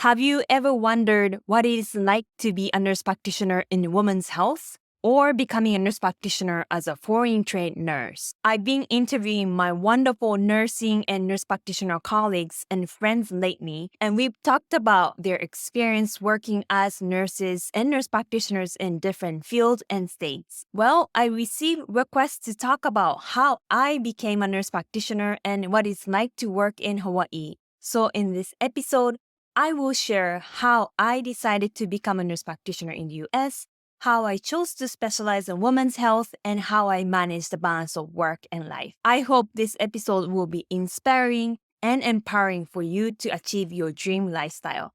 Have you ever wondered what it is like to be a nurse practitioner in women's health? Or becoming a nurse practitioner as a foreign trained nurse? I've been interviewing my wonderful nursing and nurse practitioner colleagues and friends lately, and we've talked about their experience working as nurses and nurse practitioners in different fields and states. Well, I received requests to talk about how I became a nurse practitioner and what it's like to work in Hawaii. So in this episode, I will share how I decided to become a nurse practitioner in the US, how I chose to specialize in women's health, and how I manage the balance of work and life. I hope this episode will be inspiring and empowering for you to achieve your dream lifestyle.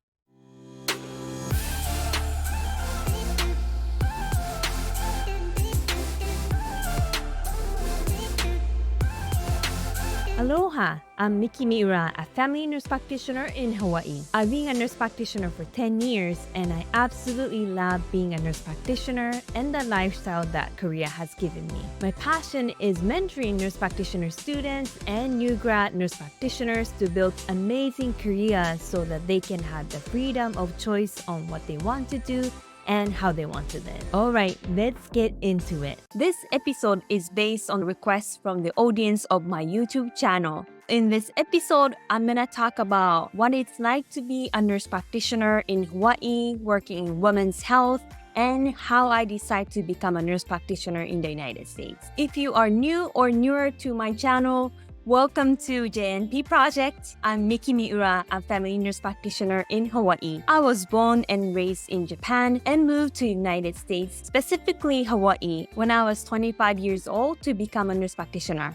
Aloha, I'm Miki Miura, a family nurse practitioner in Hawaii. I've been a nurse practitioner for 10 years, and I absolutely love being a nurse practitioner and the lifestyle that Korea has given me. My passion is mentoring nurse practitioner students and new grad nurse practitioners to build amazing careers so that they can have the freedom of choice on what they want to do and how they want to live. All right, let's get into it. This episode is based on requests from the audience of my YouTube channel. In this episode, I'm gonna talk about what it's like to be a nurse practitioner in Hawaii, working in women's health, and how I decide to become a nurse practitioner in the United States. If you are new or newer to my channel, welcome to JNP Project. I'm Miki Miura, a family nurse practitioner in Hawaii. I was born and raised in Japan and moved to the United States, specifically Hawaii, when I was 25 years old to become a nurse practitioner.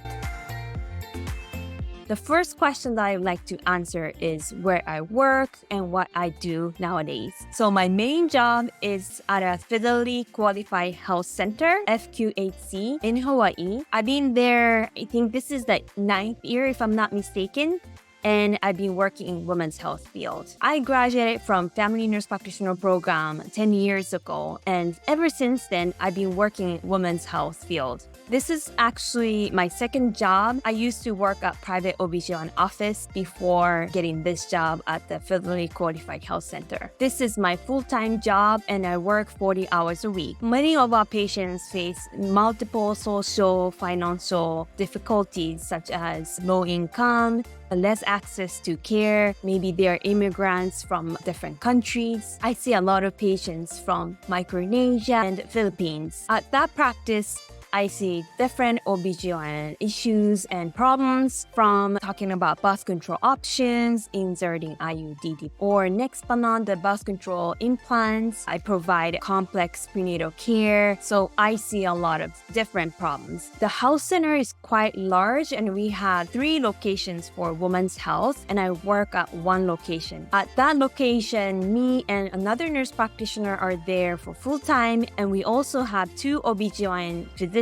The first question that I would like to answer is where I work and what I do nowadays. So my main job is at a Federally Qualified Health Center, FQHC, in Hawaii. I've been there, I think this is the 9th year if I'm not mistaken, and I've been working in women's health field. I graduated from family nurse practitioner program 10 years ago, and ever since then, I've been working in women's health field. This is actually my second job. I used to work at private OB/GYN office before getting this job at the Federally Qualified Health Center. This is my full-time job and I work 40 hours a week. Many of our patients face multiple social, financial difficulties such as low income, less access to care. Maybe they're immigrants from different countries. I see a lot of patients from Micronesia and Philippines. At that practice, I see different OB/GYN issues and problems, from talking about birth control options, inserting IUD, or next beyond the birth control implants. I provide complex prenatal care, so I see a lot of different problems. The health center is quite large and we have 3 locations for women's health, and I work at one location. At that location, me and another nurse practitioner are there for full time, and we also have 2 OB/GYN physicians.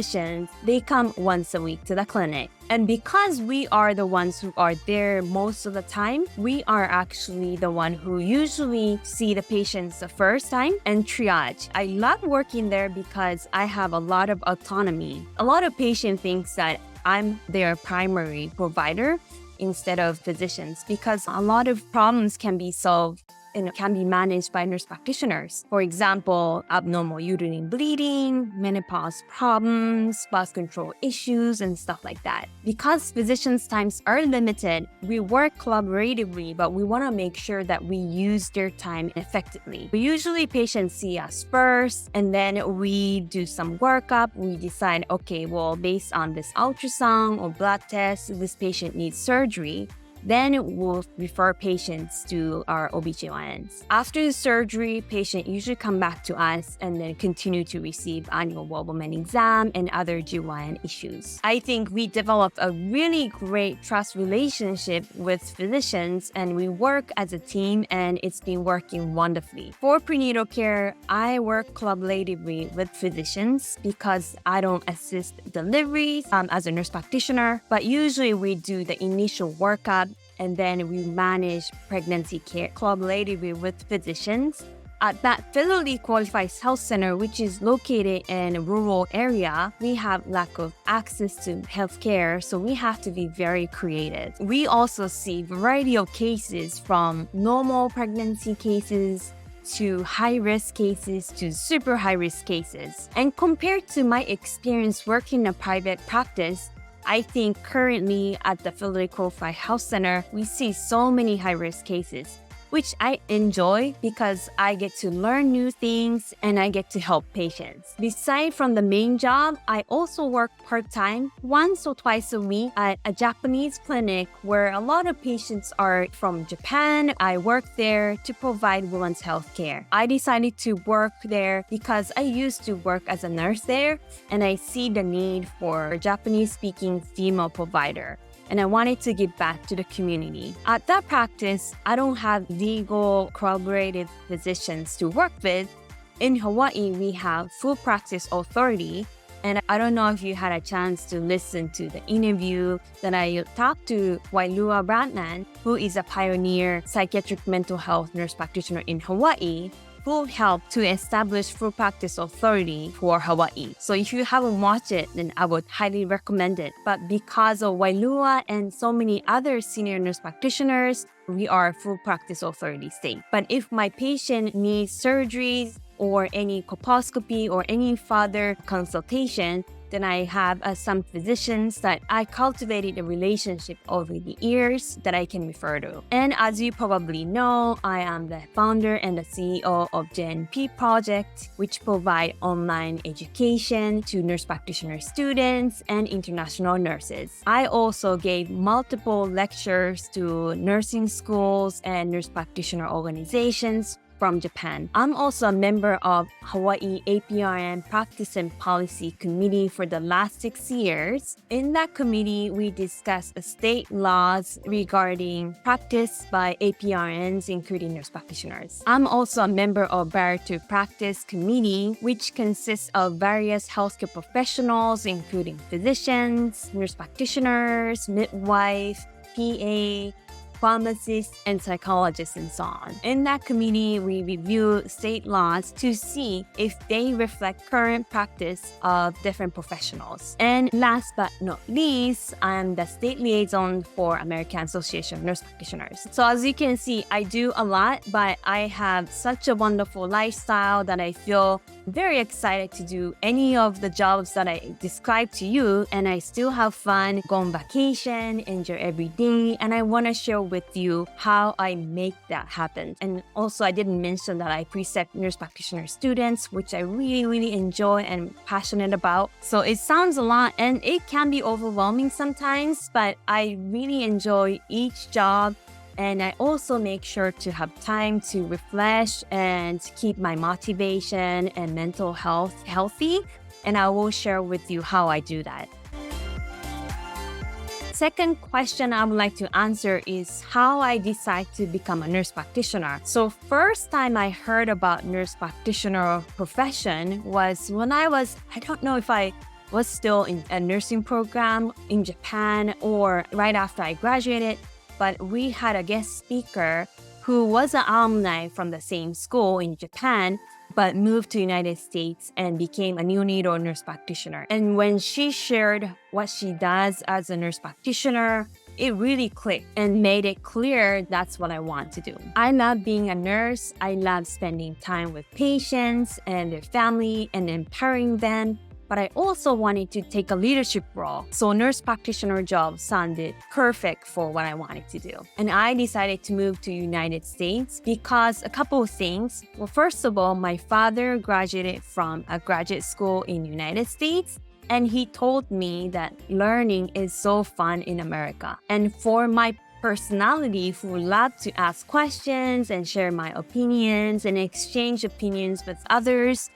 They come once a week to the clinic. And because we are the ones who are there most of the time, we are actually the one who usually see the patients the first time and triage. I love working there because I have a lot of autonomy. A lot of patients think that I'm their primary provider instead of physicians, because a lot of problems can be solved and can be managed by nurse practitioners. For example, abnormal uterine bleeding, menopause problems, birth control issues, and stuff like that. Because physicians' times are limited, we work collaboratively, but we want to make sure that we use their time effectively. Usually patients see us first, and then we do some workup. We decide, okay, well, based on this ultrasound or blood test, this patient needs surgery. Then we'll refer patients to our OB/GYNs. After the surgery, patient usually come back to us and then continue to receive annual Wobleman exam and other GYN issues. I think we developed a really great trust relationship with physicians, and we work as a team, and it's been working wonderfully. For prenatal care, I work collaboratively with physicians because I don't assist deliveries as a nurse practitioner, but usually we do the initial workup, and then we manage pregnancy care collaboratively with physicians. at that federally qualified health center, which is located in a rural area, we have lack of access to healthcare, so we have to be very creative. We also see variety of cases from normal pregnancy cases to high-risk cases to super high-risk cases. And compared to my experience working in a private practice, I think currently at the federally qualified health center, we see so many high-risk cases, which I enjoy because I get to learn new things and I get to help patients. Beside from the main job, I also work part-time once or twice a week at a Japanese clinic where a lot of patients are from Japan. I work there to provide women's health care. I decided to work there because I used to work as a nurse there and I see the need for a Japanese-speaking female provider. And I wanted to give back to the community. At that practice, I don't have legal corroborative physicians to work with. In Hawaii, we have full practice authority. And I don't know if you had a chance to listen to the interview that I talked to Wailua Bratman, who is a pioneer psychiatric mental health nurse practitioner in Hawaii, who helped to establish full practice authority for Hawaii. So if you haven't watched it, then I would highly recommend it. But because of Wailua and so many other senior nurse practitioners, we are full practice authority state. But if my patient needs surgeries or any colposcopy or any further consultation, then I have some physicians that I cultivated a relationship over the years that I can refer to. And as you probably know, I am the founder and the CEO of JNP Project, which provide online education to nurse practitioner students and international nurses. I also gave multiple lectures to nursing schools and nurse practitioner organizations from Japan. I'm also a member of Hawaii APRN Practice and Policy Committee for the last 6 years. In that committee, we discuss state laws regarding practice by APRNs, including nurse practitioners. I'm also a member of Barrier to Practice Committee, which consists of various healthcare professionals, including physicians, nurse practitioners, midwife, PA, pharmacists, and psychologists, and so on. In that committee, we review state laws to see if they reflect current practice of different professionals. And last but not least, I'm the state liaison for American Association of Nurse Practitioners. So as you can see, I do a lot, but I have such a wonderful lifestyle that I feel very excited to do any of the jobs that I described to you, and I still have fun, go on vacation, enjoy every day, and I want to share with you how I make that happen. And also, I didn't mention that I precept nurse practitioner students, which I really enjoy and passionate about. So it sounds a lot and it can be overwhelming sometimes, but I really enjoy each job. And I also make sure to have time to refresh and keep my motivation and mental health healthy. And I will share with you how I do that. Second question I would like to answer is how I decide to become a nurse practitioner. So first time I heard about nurse practitioner profession was when I don't know if I was still in a nursing program in Japan or right after I graduated, but we had a guest speaker who was an alumni from the same school in Japan, but moved to the United States and became a neonatal nurse practitioner. And when she shared what she does as a nurse practitioner, it really clicked and made it clear that's what I want to do. I love being a nurse. I love spending time with patients and their family and empowering them. But I also wanted to take a leadership role. So nurse practitioner job sounded perfect for what I wanted to do. And I decided to move to the United States because a couple of things. Well, first of all, my father graduated from a graduate school in the United States. And he told me that learning is so fun in America. And for my personality who love to ask questions and share my opinions and exchange opinions with others,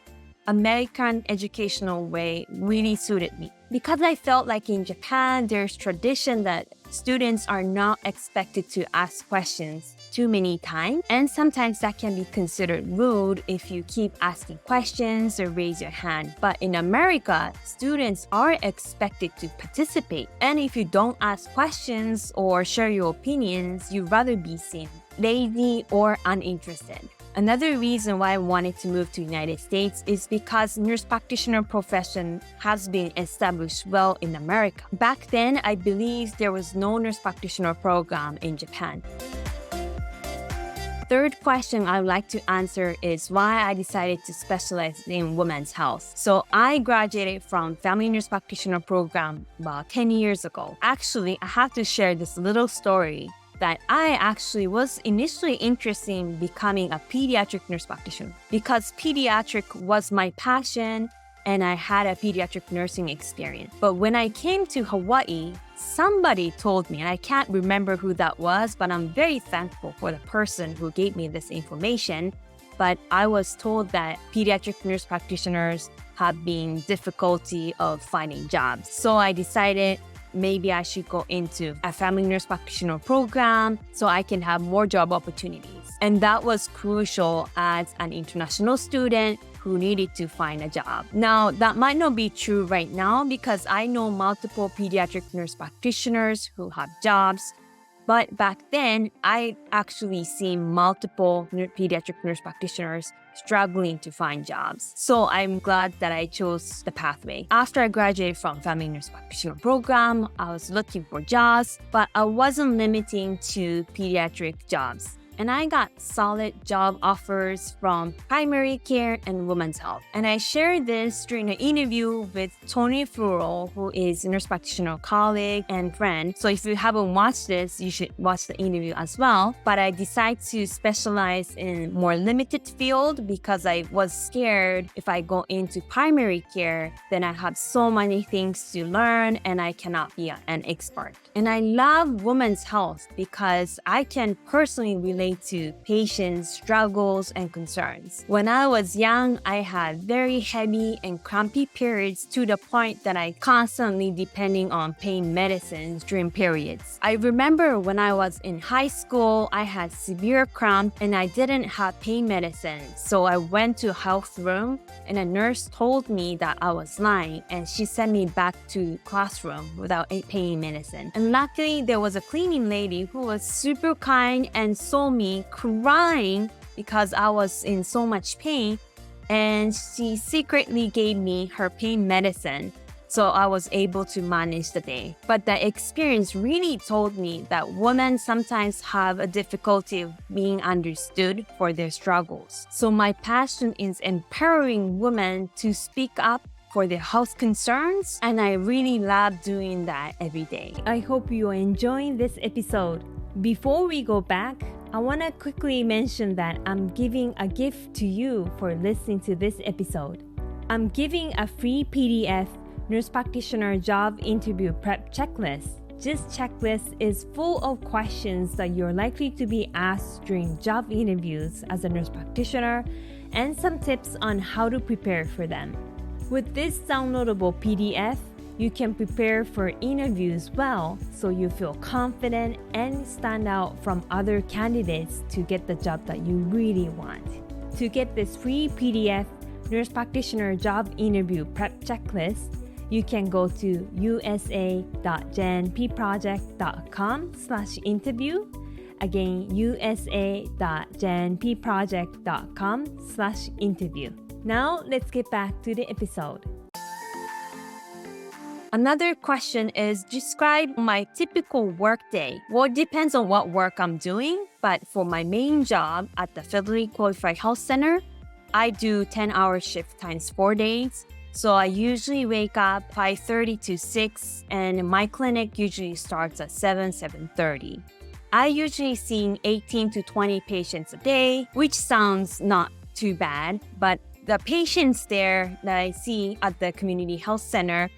American educational way really suited me. Because I felt like in Japan, there's tradition that students are not expected to ask questions too many times. And sometimes that can be considered rude if you keep asking questions or raise your hand. But in America, students are expected to participate. And if you don't ask questions or share your opinions, you'd rather be seen lazy or uninterested. Another reason why I wanted to move to the United States is because nurse practitioner profession has been established well in America. Back then, I believe there was no nurse practitioner program in Japan. Third question I would like to answer is why I decided to specialize in women's health. So I graduated from family nurse practitioner program about 10 years ago. Actually, I have to share this little story that I actually was initially interested in becoming a pediatric nurse practitioner because pediatric was my passion and I had a pediatric nursing experience. But when I came to Hawaii, somebody told me, and I can't remember who that was, but I'm very thankful for the person who gave me this information. But I was told that pediatric nurse practitioners have been difficulty of finding jobs. So I decided maybe I should go into a family nurse practitioner program so I can have more job opportunities. And that was crucial as an international student who needed to find a job. Now, that might not be true right now because I know multiple pediatric nurse practitioners who have jobs. But back then, I actually seen multiple pediatric nurse practitioners struggling to find jobs. So I'm glad that I chose the pathway. After I graduated from family nurse practitioner program, I was looking for jobs, but I wasn't limiting to pediatric jobs. And I got solid job offers from primary care and women's health. And I shared this during an interview with Tony Fluro, who is a nurse practitioner colleague and friend. So if you haven't watched this, you should watch the interview as well. But I decided to specialize in more limited field because I was scared if I go into primary care, then I have so many things to learn and I cannot be an expert. And I love women's health because I can personally relate to patients' struggles and concerns. When I was young, I had very heavy and crampy periods to the point that I constantly depending on pain medicines during periods. I remember when I was in high school, I had severe cramp and I didn't have pain medicine. So I went to a health room and a nurse told me that I was lying and she sent me back to classroom without a pain medicine. And luckily, there was a cleaning lady who was super kind and saw me crying because I was in so much pain, and she secretly gave me her pain medicine so I was able to manage the day. But the experience really told me that women sometimes have a difficulty of being understood for their struggles. So my passion is empowering women to speak up for their health concerns, and I really love doing that every day. I hope you are enjoying this episode. Before we go back, I want to quickly mention that I'm giving a gift to you for listening to this episode. I'm giving a free PDF nurse practitioner job interview prep checklist. This checklist is full of questions that you're likely to be asked during job interviews as a nurse practitioner and some tips on how to prepare for them. With this downloadable PDF, you can prepare for interviews well so you feel confident and stand out from other candidates to get the job that you really want. To get this free PDF nurse practitioner job interview prep checklist, you can go to usa.jnpproject.com/interview. Again, usa.jnpproject.com/interview. Now, let's get back to the episode. Another question is, describe my typical workday. Well, it depends on what work I'm doing, but for my main job at the Federally Qualified Health Center, I do 10-hour shift times 4 days. So I usually wake up 5:30 to 6, and my clinic usually starts at 7:30. I usually see 18 to 20 patients a day, which sounds not too bad, but the patients there that I see at the community health center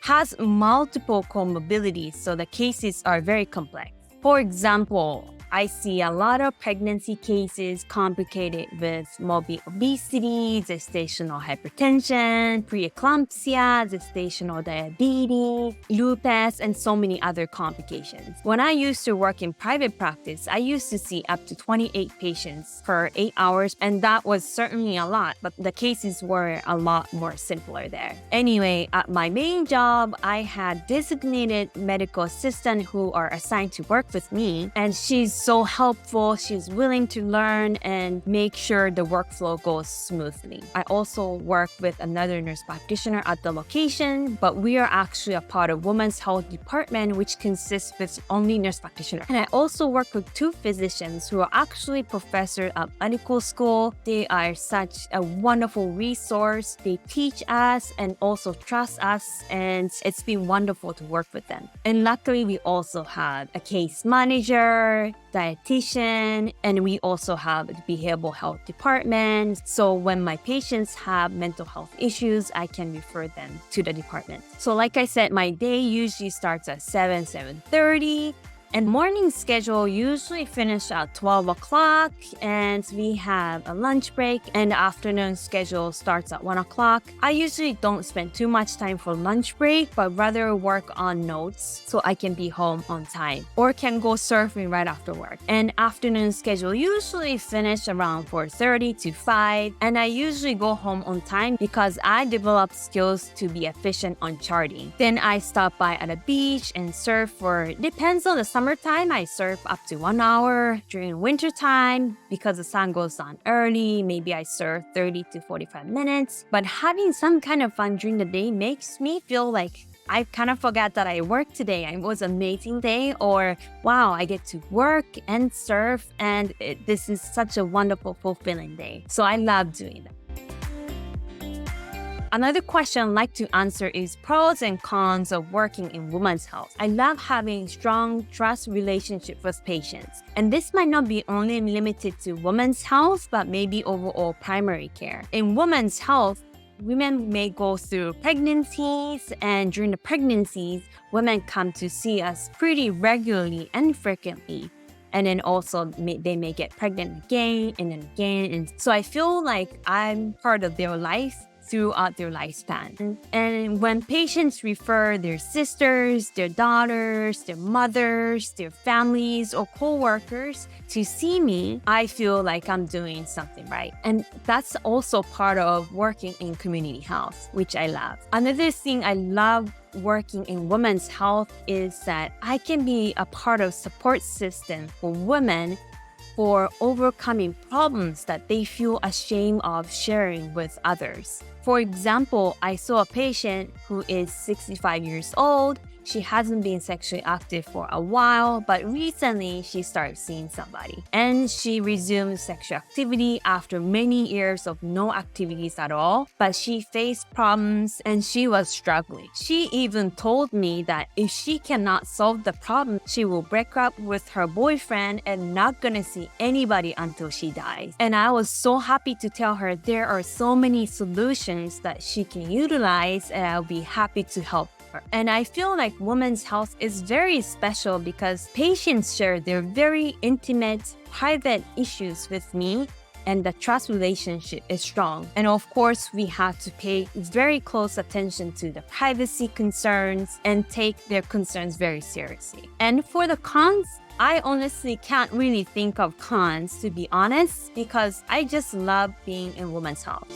has multiple comorbidities, so the cases are very complex. For example, I see a lot of pregnancy cases complicated with morbid obesity, gestational hypertension, preeclampsia, gestational diabetes, lupus, and so many other complications. When I used to work in private practice, I used to see up to 28 patients per 8 hours, and that was certainly a lot, but the cases were a lot more simpler there. Anyway, at my main job, I had designated medical assistant who are assigned to work with me, and she's so helpful. She's willing to learn and make sure the workflow goes smoothly. I also work with another nurse practitioner at the location, but we are actually a part of women's health department, which consists with only nurse practitioners. And I also work with 2 physicians who are actually professors at medical school. They are such a wonderful resource. They teach us and also trust us, and it's been wonderful to work with them. And luckily, we also have a case manager, dietitian, and we also have a behavioral health department. So when my patients have mental health issues, I can refer them to the department. So like I said, my day usually starts at 7:30. And morning schedule usually finish at 12 o'clock, and we have a lunch break, and the afternoon schedule starts at 1 o'clock. I usually don't spend too much time for lunch break, but rather work on notes so I can be home on time or can go surfing right after work. And afternoon schedule usually finish around 4:30 to 5, and I usually go home on time because I develop skills to be efficient on charting. Then I stop by at a beach and surf for, depends on the summertime, I surf up to 1 hour. During winter time, because the sun goes down early, maybe I surf 30 to 45 minutes. But having some kind of fun during the day makes me feel like I kind of forgot that I worked today. It was an amazing day, or wow, I get to work and surf, and this is such a wonderful, fulfilling day. So I love doing that. Another question I'd like to answer is pros and cons of working in women's health. I love having strong trust relationship with patients. And this might not be only limited to women's health, but maybe overall primary care. In women's health, women may go through pregnancies, and during the pregnancies, women come to see us pretty regularly and frequently. And then also they may get pregnant again and then again. And so I feel like I'm part of their life throughout their lifespan. And when patients refer their sisters, their daughters, their mothers, their families, or co-workers to see me, I feel like I'm doing something right. And that's also part of working in community health, which I love. Another thing I love working in women's health is that I can be a part of support system for women for overcoming problems that they feel ashamed of sharing with others. For example, I saw a patient who is 65 years old. She hasn't been sexually active for a while, but recently she started seeing somebody. And she resumed sexual activity after many years of no activities at all. But she faced problems and she was struggling. She even told me that if she cannot solve the problem, she will break up with her boyfriend and not gonna see anybody until she dies. And I was so happy to tell her there are so many solutions that she can utilize, and I'll be happy to help. And I feel like women's health is very special because patients share their very intimate, private issues with me, and the trust relationship is strong. And of course, we have to pay very close attention to the privacy concerns and take their concerns very seriously. And for the cons, I honestly can't really think of cons, to be honest, because I just love being in women's health.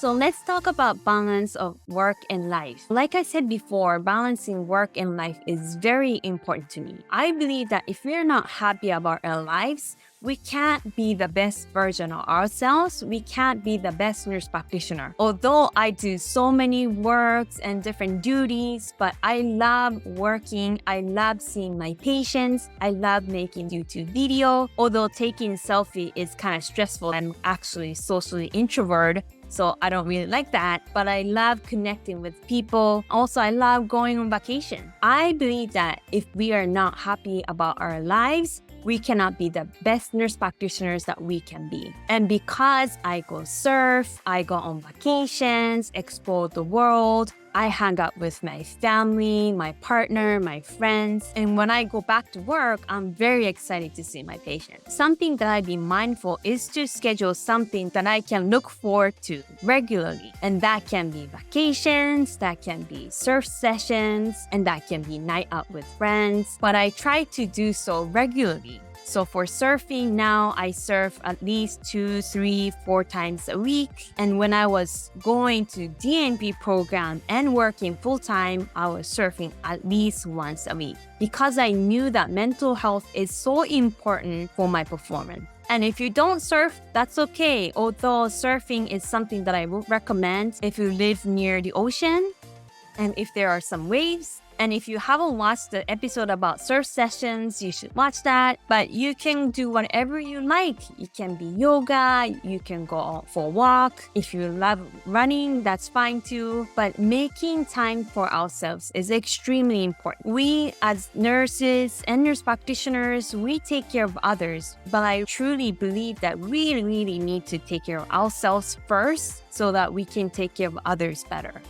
So let's talk about balance of work and life. Like I said before, balancing work and life is very important to me. I believe that if we're not happy about our lives, we can't be the best version of ourselves. We can't be the best nurse practitioner. Although I do so many works and different duties, but I love working. I love seeing my patients. I love making YouTube video. Although taking selfie is kind of stressful. I'm actually socially introvert, so I don't really like that, but I love connecting with people. Also, I love going on vacation. I believe that if we are not happy about our lives, we cannot be the best nurse practitioners that we can be. And because I go surf, I go on vacations, explore the world, I hang out with my family, my partner, my friends. And when I go back to work, I'm very excited to see my patients. Something that I'd be mindful is to schedule something that I can look forward to regularly. And that can be vacations, that can be surf sessions, and that can be night out with friends. But I try to do so regularly. So for surfing now, I surf at least 2, 3, 4 times a week. And when I was going to DNP program and working full-time, I was surfing at least once a week because I knew that mental health is so important for my performance. And if you don't surf, that's okay. Although surfing is something that I would recommend if you live near the ocean and if there are some waves. And if you haven't watched the episode about surf sessions, you should watch that. But you can do whatever you like. It can be yoga, you can go out for a walk. If you love running, that's fine too. But making time for ourselves is extremely important. We as nurses and nurse practitioners, we take care of others. But I truly believe that we really need to take care of ourselves first so that we can take care of others better.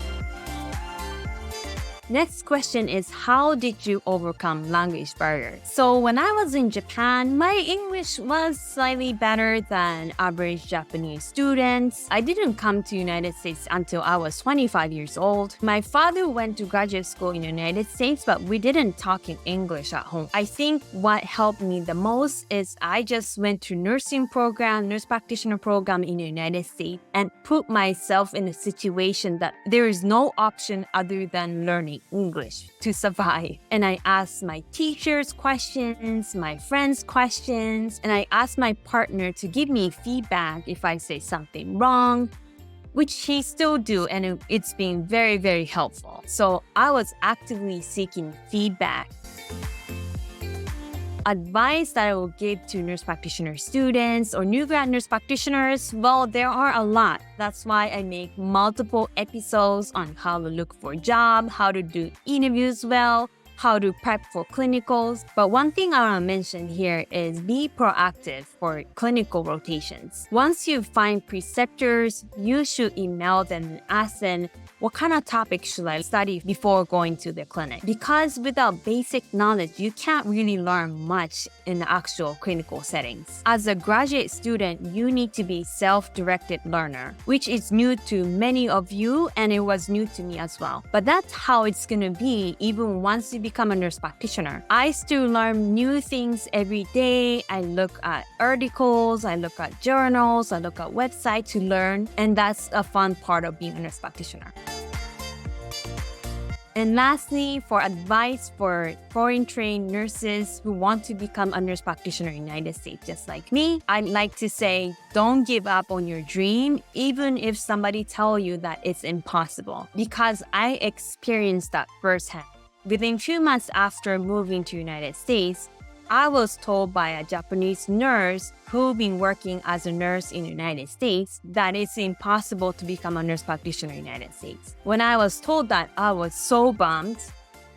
Next question is, how did you overcome language barriers? So when I was in Japan, my English was slightly better than average Japanese students. I didn't come to United States until I was 25 years old. My father went to graduate school in the United States, but we didn't talk in English at home. I think what helped me the most is I just went to nursing program, nurse practitioner program in the United States and put myself in a situation that there is no option other than learning English to survive. And I asked my teachers questions, my friends questions, and I asked my partner to give me feedback if I say something wrong, which he still do, and it's been very, very helpful. So I was actively seeking feedback. Advice that I will give to nurse practitioner students or new grad nurse practitioners, well, there are a lot. That's why I make multiple episodes on how to look for a job, how to do interviews well, how to prep for clinicals. But one thing I want to mention here is be proactive for clinical rotations. Once you find preceptors, you should email them and ask them, what kind of topic should I study before going to the clinic? Because without basic knowledge, you can't really learn much in the actual clinical settings. As a graduate student, you need to be self-directed learner, which is new to many of you, and it was new to me as well. But that's how it's gonna be even once you become a nurse practitioner. I still learn new things every day. I look at articles, I look at journals, I look at websites to learn, and that's a fun part of being a nurse practitioner. And lastly, for advice for foreign-trained nurses who want to become a nurse practitioner in the United States, just like me, I'd like to say, don't give up on your dream, even if somebody tells you that it's impossible, because I experienced that firsthand. Within a few months after moving to the United States, I was told by a Japanese nurse who'd been working as a nurse in the United States that it's impossible to become a nurse practitioner in the United States. When I was told that, I was so bummed.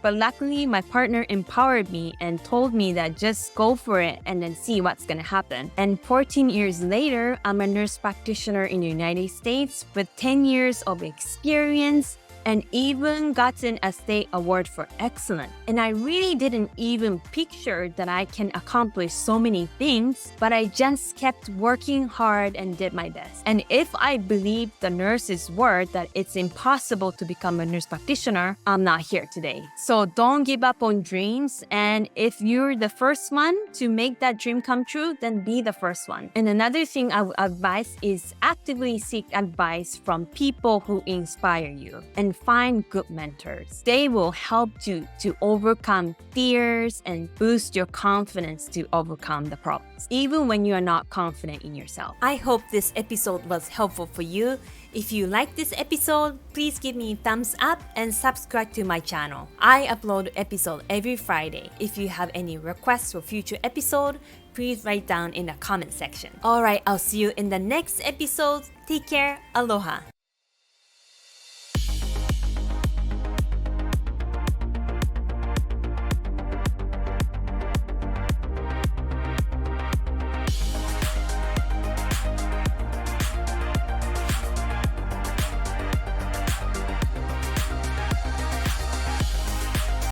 But luckily, my partner empowered me and told me that just go for it and then see what's gonna happen. And 14 years later, I'm a nurse practitioner in the United States with 10 years of experience and even gotten a state award for excellence. And I really didn't even picture that I can accomplish so many things, but I just kept working hard and did my best. And if I believe the nurse's word that it's impossible to become a nurse practitioner, I'm not here today. So don't give up on dreams. And if you're the first one to make that dream come true, then be the first one. And another thing I would advise is actively seek advice from people who inspire you and find good mentors. They will help you to overcome fears and boost your confidence to overcome the problems, even when you are not confident in yourself. I hope this episode was helpful for you. If you like this episode, please give me a thumbs up and subscribe to my channel. I upload episode every Friday. If you have any requests for future episode, please write down in the comment section. Alright, I'll see you in the next episode. Take care. Aloha.